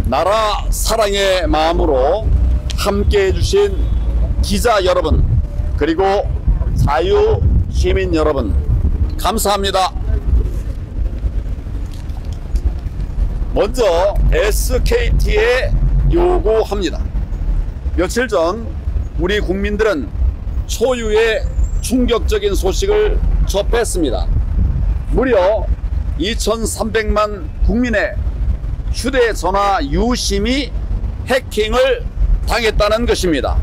나라 사랑의 마음으로 함께 해주신 기자 여러분, 그리고 자유 시민 여러분, 감사합니다. 먼저 SKT에 요구합니다. 며칠 전 우리 국민들은 초유의 충격적인 소식을 접했습니다. 무려 2300만 국민의 휴대전화 유심이 해킹을 당했다는 것입니다.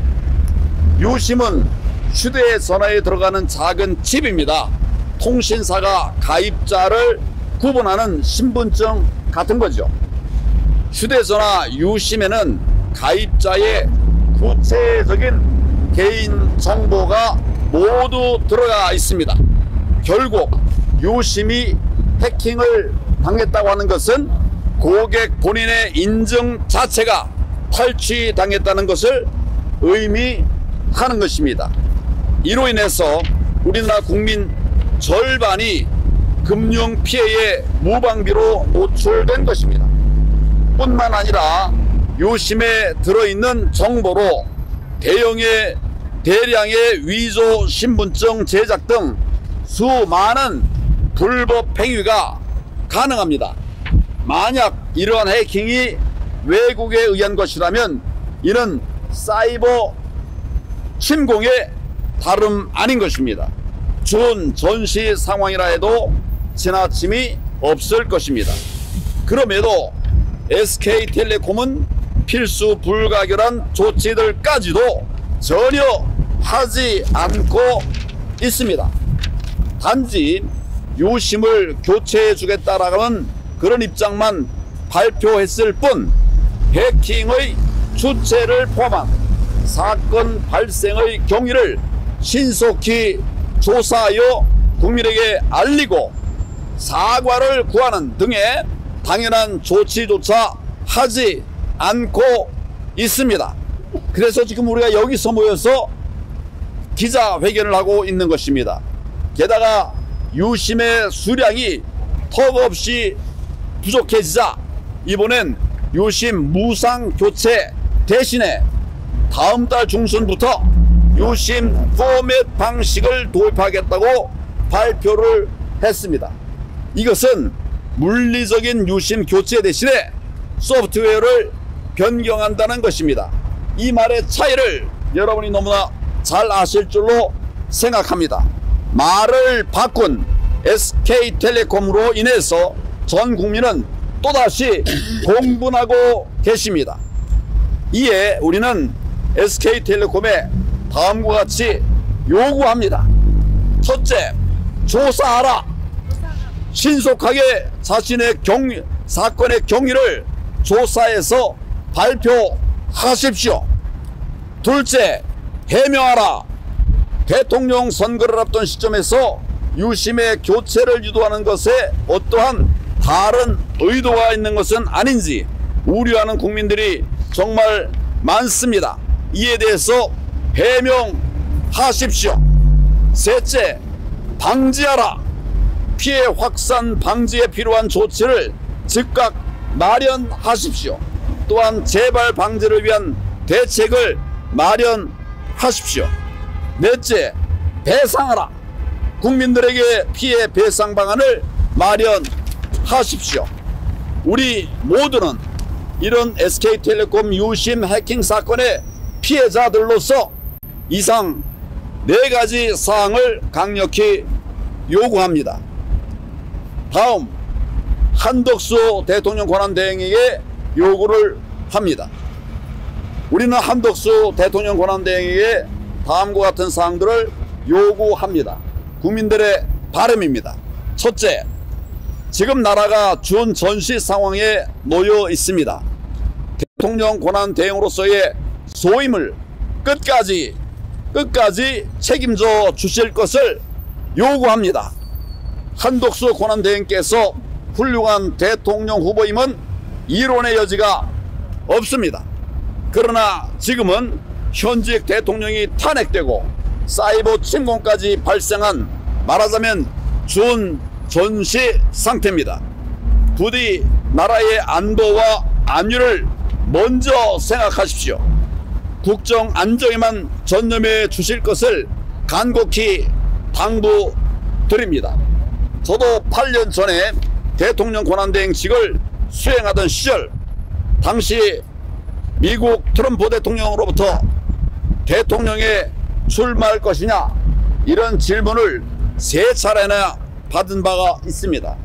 유심은 휴대전화에 들어가는 작은 칩입니다. 통신사가 가입자를 구분하는 신분증 같은 거죠. 휴대전화 유심에는 가입자의 구체적인 개인 정보가 모두 들어가 있습니다. 결국 유심이 해킹을 당했다고 하는 것은 고객 본인의 인증 자체가 탈취당했다는 것을 의미하는 것입니다. 이로 인해서 우리나라 국민 절반이 금융 피해의 무방비로 노출된 것입니다. 뿐만 아니라 유심에 들어있는 정보로 대량의 위조 신분증 제작 등 수많은 불법 행위가 가능합니다. 만약 이러한 해킹이 외국에 의한 것이라면 이는 사이버 침공의 다름 아닌 것입니다. 좋은 전시 상황이라 해도 지나침이 없을 것입니다. 그럼에도 SK텔레콤은 필수 불가결한 조치들까지도 전혀 하지 않고 있습니다. 단지 유심을 교체해 주겠다라는 그런 입장만 발표했을 뿐 해킹의 주체를 포함한 사건 발생의 경위를 신속히 조사하여 국민에게 알리고 사과를 구하는 등의 당연한 조치조차 하지 않고 있습니다. 그래서 지금 우리가 여기서 모여서 기자회견을 하고 있는 것입니다. 게다가 유심의 수량이 턱없이 부족해지자 이번엔 유심 무상 교체 대신에 다음 달 중순부터 유심 포맷 방식을 도입하겠다고 발표를 했습니다. 이것은 물리적인 유심 교체 대신에 소프트웨어를 변경한다는 것입니다. 이 말의 차이를 여러분이 너무나 잘 아실 줄로 생각합니다. 말을 바꾼 SK텔레콤으로 인해서 전 국민은 또다시 공분하고 계십니다. 이에 우리는 SK텔레콤에 다음과 같이 요구합니다. 첫째, 조사하라. 신속하게 자신의 사건의 경위를 조사해서 발표하십시오. 둘째, 해명하라. 대통령 선거를 앞둔 시점에서 유심의 교체를 유도하는 것에 어떠한 다른 의도가 있는 것은 아닌지 우려하는 국민들이 정말 많습니다. 이에 대해서 해명하십시오. 셋째, 방지하라. 피해 확산 방지에 필요한 조치를 즉각 마련하십시오. 또한 재발 방지를 위한 대책을 마련하십시오. 넷째, 배상하라. 국민들에게 피해 배상 방안을 마련하십시오. 우리 모두는 이런 SK텔레콤 유심 해킹 사건의 피해자들로서 이상 4가지 사항을 강력히 요구합니다. 다음, 한덕수 대통령 권한대행에게 요구를 합니다. 우리는 한덕수 대통령 권한대행에게 다음과 같은 사항들을 요구합니다. 국민들의 바람입니다. 첫째, 지금 나라가 준 전시 상황에 놓여 있습니다. 대통령 권한대행으로서의 소임을 끝까지 책임져 주실 것을 요구합니다. 한덕수 권한대행께서 훌륭한 대통령 후보임은 이론의 여지가 없습니다. 그러나 지금은 현직 대통령이 탄핵되고 사이버 침공까지 발생한, 말하자면 전시 상태입니다. 부디 나라의 안보와 안위를 먼저 생각하십시오. 국정 안정에만 전념해 주실 것을 간곡히 당부드립니다. 저도 8년 전에 대통령 권한대행직을 수행하던 시절, 당시 미국 트럼프 대통령으로부터 대통령에 출마할 것이냐 이런 질문을 3차례나 받은 바가 있습니다.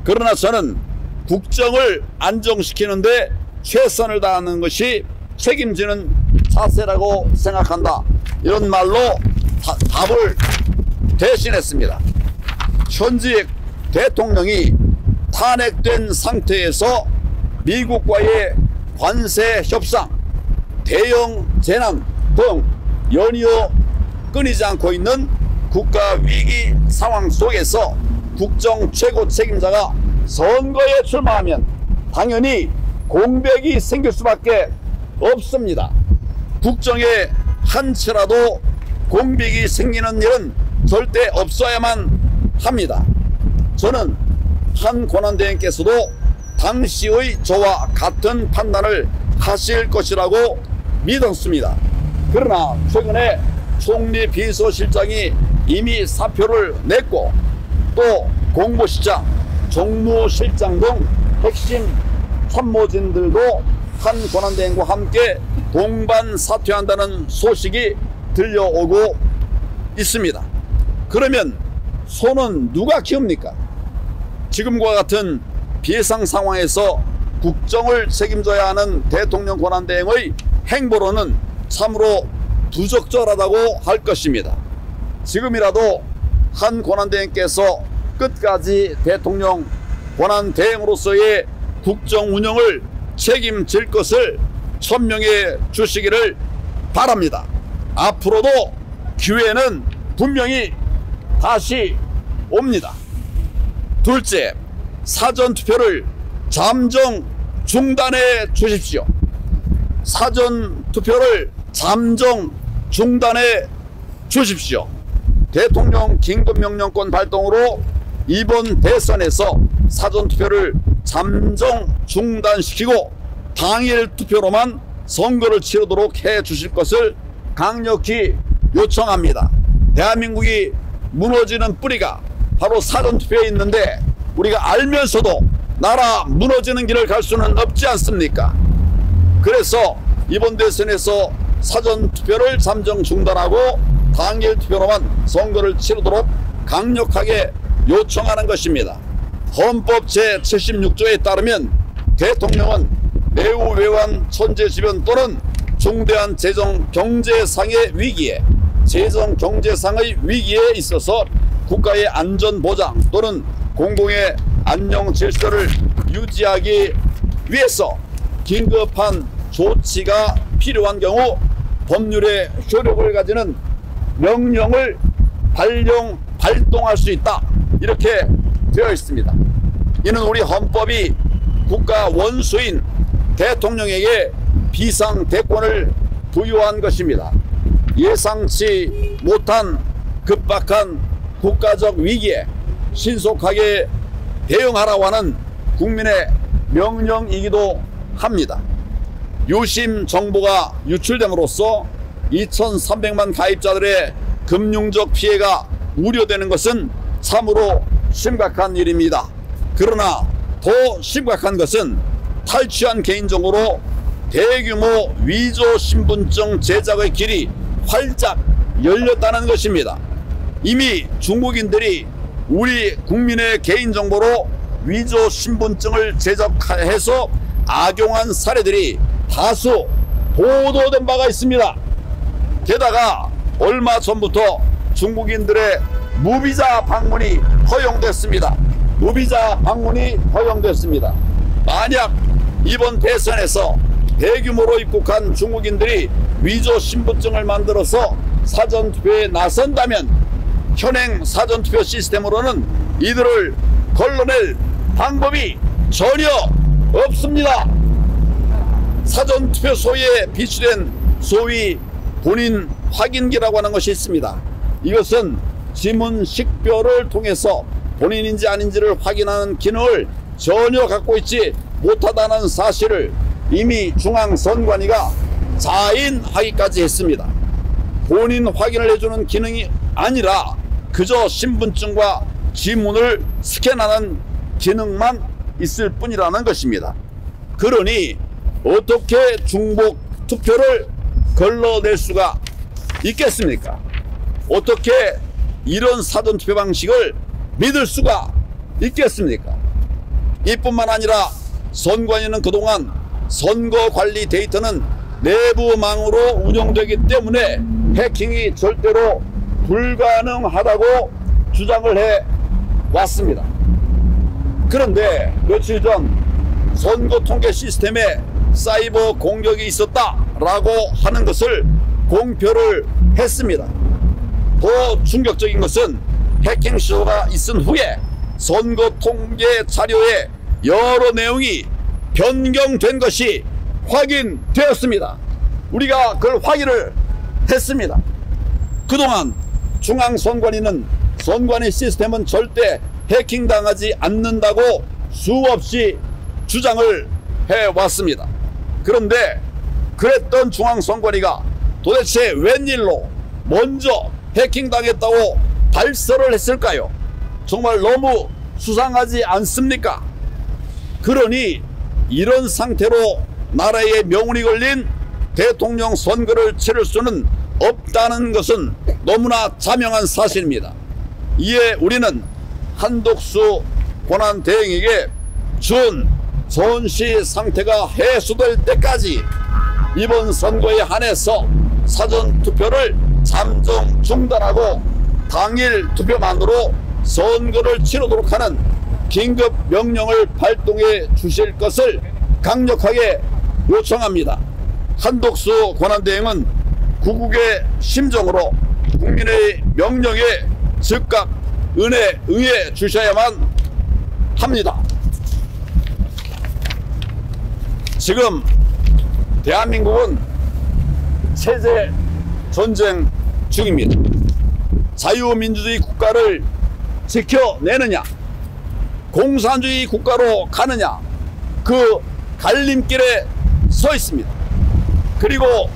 그러나 저는 국정을 안정시키는데 최선을 다하는 것이 책임지는 자세라고 생각한다, 이런 말로 답을 대신했습니다. 현직 대통령이 탄핵된 상태에서 미국과의 관세 협상, 대형 재난 등 연이어 끊이지 않고 있는 국가 위기 상황 속에서 국정 최고 책임자가 선거에 출마하면 당연히 공백이 생길 수밖에 없습니다. 국정에 한치라도 공백이 생기는 일은 절대 없어야만 합니다. 저는 한 권한대행께서도 당시의 저와 같은 판단을 하실 것이라고 믿었습니다. 그러나 최근에 총리 비서실장이 이미 사표를 냈고, 또 공보실장, 정무실장 등 핵심 참모진들도 한 권한대행과 함께 동반 사퇴한다는 소식이 들려오고 있습니다. 그러면 손은 누가 키웁니까? 지금과 같은 비상 상황에서 국정을 책임져야 하는 대통령 권한대행의 행보로는 참으로 부적절하다고 할 것입니다. 지금이라도 한 권한대행께서 끝까지 대통령 권한대행으로서의 국정 운영을 책임질 것을 천명해 주시기를 바랍니다. 앞으로도 기회는 분명히 다시 옵니다. 둘째, 사전투표를 잠정 중단해 주십시오. 사전투표를 잠정 중단해 주십시오. 대통령 긴급명령권 발동으로 이번 대선에서 사전투표를 잠정 중단시키고 당일 투표로만 선거를 치르도록 해 주실 것을 강력히 요청합니다. 대한민국이 무너지는 뿌리가 바로 사전투표에 있는데 우리가 알면서도 나라 무너지는 길을 갈 수는 없지 않습니까? 그래서 이번 대선에서 사전투표를 잠정 중단하고 당일 투표로만 선거를 치르도록 강력하게 요청하는 것입니다. 헌법 제76조에 따르면 대통령은 매우 외환 천재지변 또는 중대한 재정 경제상의 위기에 있어서 국가의 안전보장 또는 공공의 안녕 질서를 유지하기 위해서 긴급한 조치가 필요한 경우 법률의 효력을 가지는 명령을 발동할 수 있다, 이렇게 되어 있습니다. 이는 우리 헌법이 국가 원수인 대통령에게 비상대권을 부여한 것입니다. 예상치 못한 급박한 국가적 위기에 신속하게 대응하라고 하는 국민의 명령이기도 합니다. 유심 정보가 유출됨으로써 2300만 가입자들의 금융적 피해가 우려되는 것은 참으로 심각한 일입니다. 그러나 더 심각한 것은 탈취한 개인정보로 대규모 위조 신분증 제작의 길이 활짝 열렸다는 것입니다. 이미 중국인들이 우리 국민의 개인정보로 위조 신분증을 제작해서 악용한 사례들이 다수 보도된 바가 있습니다. 게다가 얼마 전부터 중국인들의 무비자 방문이 허용됐습니다. 만약 이번 대선에서 대규모로 입국한 중국인들이 위조 신분증을 만들어서 사전투표에 나선다면 현행 사전투표 시스템으로는 이들을 걸러낼 방법이 전혀 없습니다. 사전투표소에 비치된 소위 본인 확인기라고 하는 것이 있습니다. 이것은 지문 식별을 통해서 본인인지 아닌지를 확인하는 기능을 전혀 갖고 있지 못하다는 사실을 이미 중앙선관위가 자인하기까지 했습니다. 본인 확인을 해주는 기능이 아니라 그저 신분증과 지문을 스캔하는 기능만 있을 뿐이라는 것입니다. 그러니 어떻게 중복 투표를 걸러낼 수가 있겠습니까? 어떻게 이런 사전투표 방식을 믿을 수가 있겠습니까? 이뿐만 아니라 선관위는 그동안 선거관리 데이터는 내부망으로 운영되기 때문에 해킹이 절대로 불가능하다고 주장을 해왔습니다. 그런데 며칠 전 선거 통계 시스템에 사이버 공격이 있었다라고 하는 것을 공표를 했습니다. 더 충격적인 것은 해킹 시도가 있은 후에 선거 통계 자료의 여러 내용이 변경된 것이 확인되었습니다. 우리가 그걸 확인을 했습니다. 그동안 중앙선관위는 선관위 시스템은 절대 해킹당하지 않는다고 수없이 주장을 해왔습니다. 그런데 그랬던 중앙선관위가 도대체 웬일로 먼저 해킹당했다고 발설을 했을까요? 정말 너무 수상하지 않습니까? 그러니 이런 상태로 나라의 명운이 걸린 대통령 선거를 치를 수는 없다는 것은 너무나 자명한 사실입니다. 이에 우리는 한독수 권한대행에게 준 전시 상태가 해소될 때까지 이번 선거에 한해서 사전투표를 잠정 중단하고 당일 투표만으로 선거를 치르도록 하는 긴급 명령을 발동해 주실 것을 강력하게 요청합니다. 한독수 권한대행은 구국의 심정으로 국민의 명령에 즉각 응해 주셔야만 합니다. 지금 대한민국은 체제 전쟁 중입니다. 자유민주주의 국가를 지켜내느냐, 공산주의 국가로 가느냐, 그 갈림길에 서 있습니다. 그리고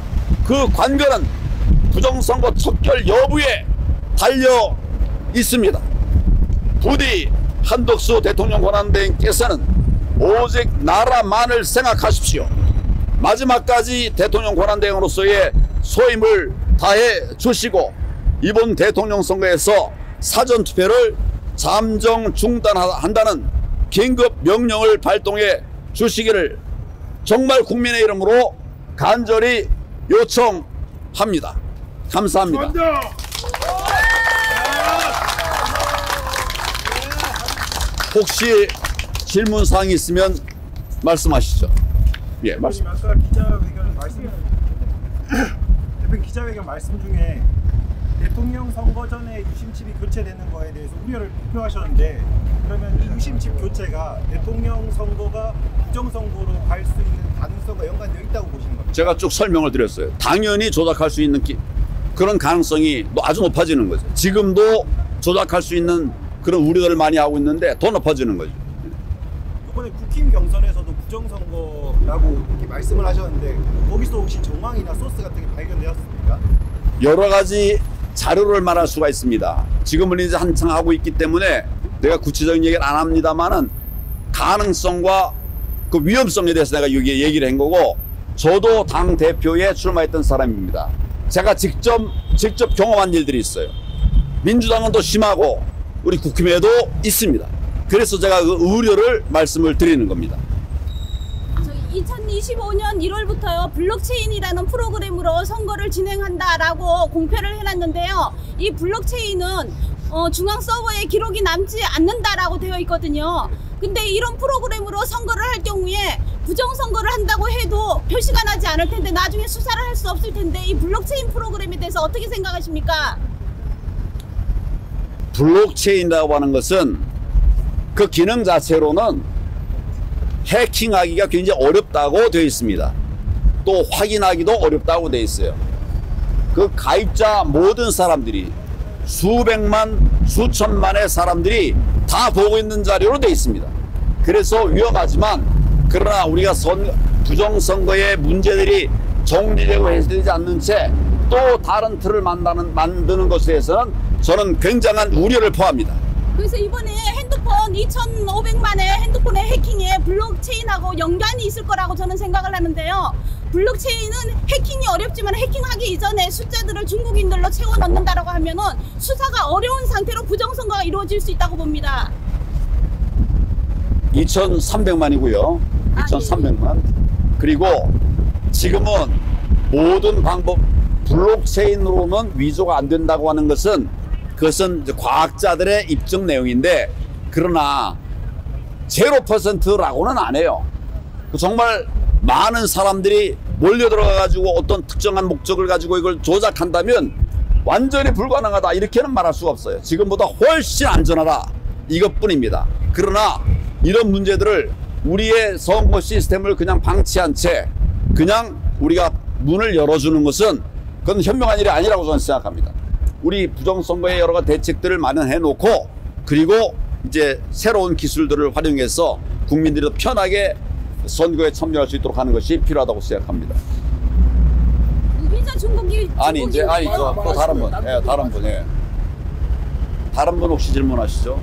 그 관건은 부정선거 척결 여부에 달려 있습니다. 부디 한덕수 대통령 권한대행께서는 오직 나라만을 생각하십시오. 마지막까지 대통령 권한대행으로서의 소임을 다해 주시고 이번 대통령 선거에서 사전투표를 잠정 중단한다는 긴급 명령을 발동해 주시기를 정말 국민의 이름으로 간절히 요청합니다. 감사합니다. 혹시 질문사항이 있으면 말씀하시죠. 예, 말씀. 아까 대표님 기자회견 말씀 중에 대통령 선거 전에 유심칩이 교체되는 거에 대해서 우려를 표하셨는데, 그러면 이 유심칩 교체가 대통령 선거가 부정선거로 갈 수 있는 가능성과 연관되어 있다고 보시는 겁니까? 제가 쭉 설명을 드렸어요. 당연히 조작할 수 있는 그런 가능성이 아주 높아지는 거죠. 지금도 조작할 수 있는 그런 우려를 많이 하고 있는데 더 높아지는 거죠. 이번에 국힘 경선에서도 부정선거라고 이렇게 말씀을 하셨는데 거기서 혹시 정황이나 소스 같은 게 발견되었습니까? 여러 가지 자료를 말할 수가 있습니다. 지금은 이제 한창 하고 있기 때문에 내가 구체적인 얘기를 안 합니다만은 가능성과 그 위험성에 대해서 내가 여기에 얘기를 한 거고, 저도 당 대표에 출마했던 사람입니다. 제가 직접 경험한 일들이 있어요. 민주당은 더 심하고 우리 국힘에도 있습니다. 그래서 제가 그 우려를 말씀을 드리는 겁니다. 2025년 1월부터요 블록체인이라는 프로그램으로 선거를 진행한다라고 공표를 해놨는데요. 이 블록체인은 중앙 서버에 기록이 남지 않는다라고 되어 있거든요. 근데 이런 프로그램으로 선거를 할 경우에 부정선거를 한다고 해도 표시가 나지 않을 텐데 나중에 수사를 할 수 없을 텐데 이 블록체인 프로그램에 대해서 어떻게 생각하십니까? 블록체인이라고 하는 것은 그 기능 자체로는 해킹하기가 굉장히 어렵다고 되어 있습니다. 또 확인하기도 어렵다고 되어 있어요. 그 가입자 모든 사람들이 수백만 수천만의 사람들이 다 보고 있는 자료로 되어 있습니다. 그래서 위험하지만, 그러나 우리가 부정선거의 문제들이 정리되고 해소되지 않는 채 또 다른 틀을 만드는 것에 대해서는 저는 굉장한 우려를 포함합니다. 그래서 이번에 핸드폰 2,500만의 핸드폰의 해킹에 블록체인하고 연관이 있을 거라고 저는 생각을 하는데요. 블록체인은 해킹이 어렵지만 해킹하기 이전에 숫자들을 중국인들로 채워 넣는다라고 하면은 수사가 어려운 상태로 부정선거가 이루어질 수 있다고 봅니다. 2,300만이고요. 2,300만. 그리고 지금은 모든 방법 블록체인으로는 위조가 안 된다고 하는 것은 그것은 이제 과학자들의 입증 내용인데, 그러나 0%라고는 안 해요. 정말 많은 사람들이 몰려들어가 가지고 어떤 특정한 목적을 가지고 이걸 조작한다면 완전히 불가능하다 이렇게는 말할 수가 없어요. 지금보다 훨씬 안전하다 이것뿐입니다. 그러나 이런 문제들을 우리의 선거 시스템을 그냥 방치한 채 그냥 우리가 문을 열어주는 것은 그건 현명한 일이 아니라고 저는 생각합니다. 우리 부정선거의 여러 가지 대책들을 마련해 놓고, 그리고 이제 새로운 기술들을 활용해서 국민들이 더 편하게 선거에 참여할 수 있도록 하는 것이 필요하다고 생각합니다. 무비자 중국이 아니 이제 또 다른 분, 예, 다른 분, 예. 다른 분 혹시 질문하시죠?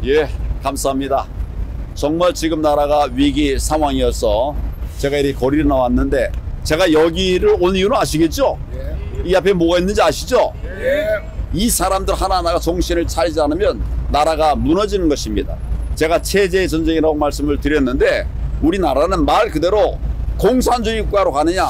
예, 감사합니다. 정말 지금 나라가 위기 상황이어서 제가 이렇게 거리를 나왔는데, 제가 여기를 온 이유는 아시겠죠? 이 앞에 뭐가 있는지 아시죠? 이 사람들 하나하나가 정신을 차리지 않으면 나라가 무너지는 것입니다. 제가 체제 전쟁이라고 말씀을 드렸는데, 우리나라는 말 그대로 공산주의 국가로 가느냐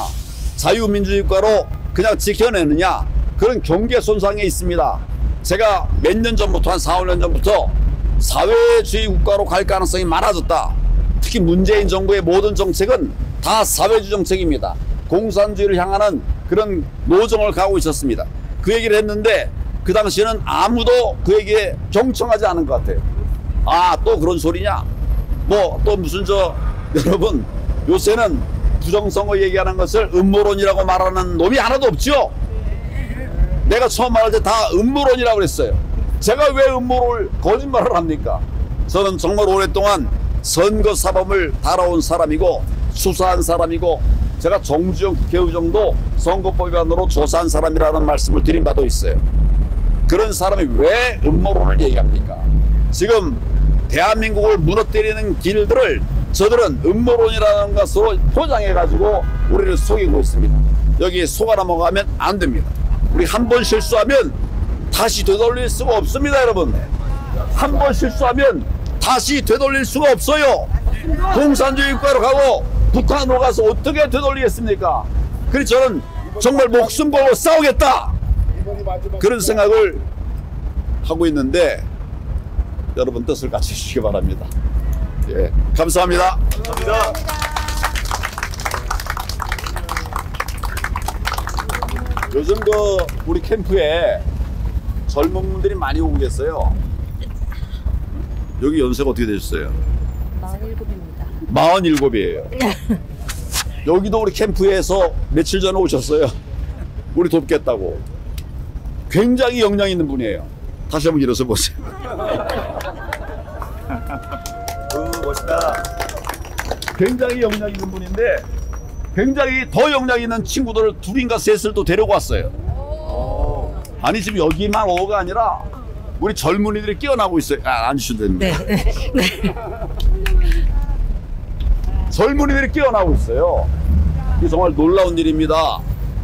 자유민주주의 국가로 그냥 지켜내느냐, 그런 경계 손상에 있습니다. 제가 몇 년 전부터, 한 4, 5년 전부터 사회주의 국가로 갈 가능성이 많아졌다. 특히 문재인 정부의 모든 정책은 다 사회주의 정책입니다. 공산주의를 향하는 그런 노정을 가고 있었습니다. 그 얘기를 했는데 그 당시에는 아무도 그 얘기에 경청하지 않은 것 같아요. 아, 또 그런 소리냐? 뭐 또 무슨 여러분, 요새는 부정선거 얘기하는 것을 음모론이라고 말하는 놈이 하나도 없죠? 내가 처음 말할 때 다 음모론이라고 그랬어요. 제가 왜 음모를 거짓말을 합니까? 저는 정말 오랫동안 선거 사범을 다뤄온 사람이고 수사한 사람이고, 제가 정주영 국회의장도 선거법 위반으로 조사한 사람이라는 말씀을 드린 바도 있어요. 그런 사람이 왜 음모론을 얘기합니까? 지금 대한민국을 무너뜨리는 길들을 저들은 음모론이라는 것으로 포장해가지고 우리를 속이고 있습니다. 여기 속아 넘어가면 안 됩니다. 우리 한 번 실수하면 다시 되돌릴 수가 없습니다, 여러분. 한 번 실수하면 다시 되돌릴 수가 없어요. 공산주의 국가로 가고 북한으로 가서 어떻게 되돌리겠습니까? 그래서 저는 정말 목숨 걸고 싸우겠다, 그런 생각을 하고 있는데 여러분 뜻을 같이 해주시기 바랍니다. 예, 감사합니다. 감사합니다. 요즘 우리 캠프에 젊은 분들이 많이 오고 계세요. 여기 연세가 어떻게 되셨어요? 47입니다. 47이에요. 여기도 우리 캠프에서 며칠 전에 오셨어요. 우리 돕겠다고. 굉장히 역량 있는 분이에요. 다시 한번 일어서 보세요. 멋있다. 굉장히 역량 있는 분인데, 굉장히 더 역량 있는 친구들을 둘인가 셋을 또 데리고 왔어요. 아니 지금 여기만 오가 아니라 우리 젊은이들이 깨어나고 있어요. 앉으셔도 됩니다. 네. 젊은이들이 깨어나고 있어요. 이게 정말 놀라운 일입니다.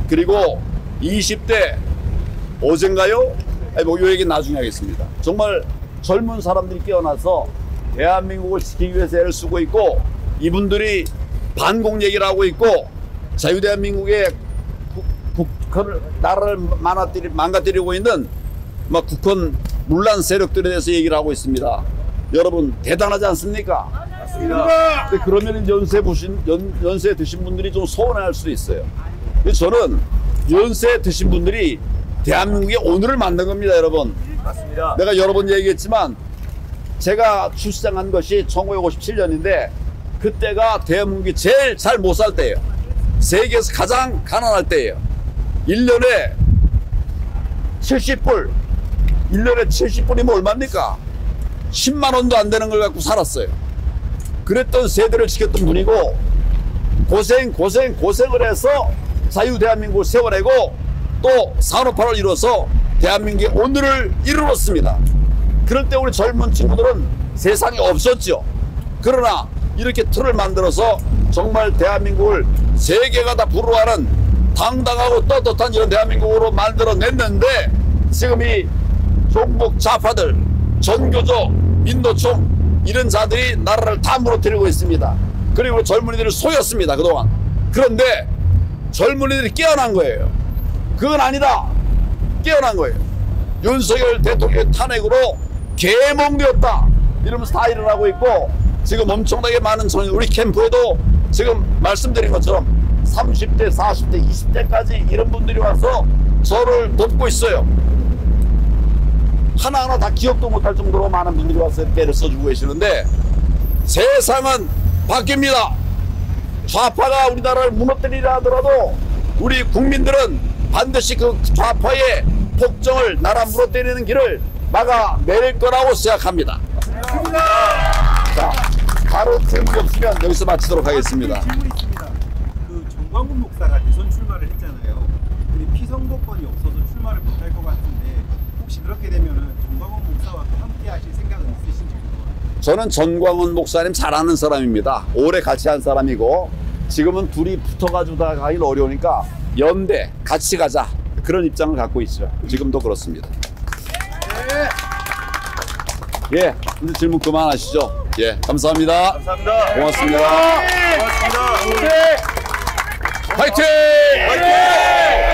그리고 20대 어젠가요? 뭐 이 얘기는 나중에 하겠습니다. 정말 젊은 사람들이 깨어나서 대한민국을 지키기 위해서 애를 쓰고 있고, 이분들이 반공 얘기를 하고 있고, 자유대한민국의 국헌을, 나라를 망가뜨리고 있는 막 국헌 문란 세력들에 대해서 얘기를 하고 있습니다. 여러분 대단하지 않습니까? 맞습니다. 근데 그러면 연세 드신 분들이 좀 서운해할 수도 있어요. 근데 저는 연세 드신 분들이 대한민국의 오늘을 만든 겁니다, 여러분. 맞습니다. 내가 여러 번 얘기했지만 제가 출생한 것이 1957년인데 그때가 대한민국이 제일 잘 못 살 때예요. 세계에서 가장 가난할 때예요. 1년에 70불. 1년에 70불이면 얼마입니까? 10만 원도 안 되는 걸 갖고 살았어요. 그랬던 세대를 지켰던 분이고 고생을 해서 자유 대한민국을 세워내고 또 산업화를 이뤄서 대한민국의 오늘을 이루었습니다. 그럴 때 우리 젊은 친구들은 세상에 없었죠. 그러나 이렇게 틀을 만들어서 정말 대한민국을 세계가 다 부러워하는 당당하고 떳떳한 이런 대한민국으로 만들어냈는데 지금 이 종북 좌파들, 전교조, 민노총 이런 자들이 나라를 다 무너뜨리고 있습니다. 그리고 젊은이들을 속였습니다, 그동안. 그런데 젊은이들이 깨어난 거예요. 그건 아니다. 깨어난 거예요. 윤석열 대통령의 탄핵으로 개몽되었다 이러면서 다 일어나고 있고 지금 엄청나게 많은 청년 우리 캠프에도 지금 말씀드린 것처럼 30대, 40대, 20대까지 이런 분들이 와서 저를 돕고 있어요. 하나하나 다 기억도 못할 정도로 많은 분들이 와서 이렇게 애를 써주고 계시는데 세상은 바뀝니다. 좌파가 우리나라를 무너뜨리려 하더라도 우리 국민들은 반드시 그 좌파의 폭정을 나라 무너뜨리는 길을 막아낼 거라고 생각합니다. 자, 바로 질문이 없으면 여기서 마치도록 하겠습니다. 질문이 있습니다. 그 정광훈 목사가 대선 출마를 했잖아요. 근데 피선거권이 없어서 출마를 못할 것 같은데 혹시 그렇게 되면은 정광훈 목사와 또 함께 하실 생각은 있으신지 궁금합니다. 저는 전광훈 목사님 잘 아는 사람입니다. 오래 같이 한 사람이고 지금은 둘이 붙어가지고 다 가긴 어려우니까 연대 같이 가자 그런 입장을 갖고 있어요. 지금도 그렇습니다. 예, 이제 질문 그만하시죠. 예, 감사합니다. 감사합니다. 고맙습니다. 고맙습니다. 화이팅! 화이팅!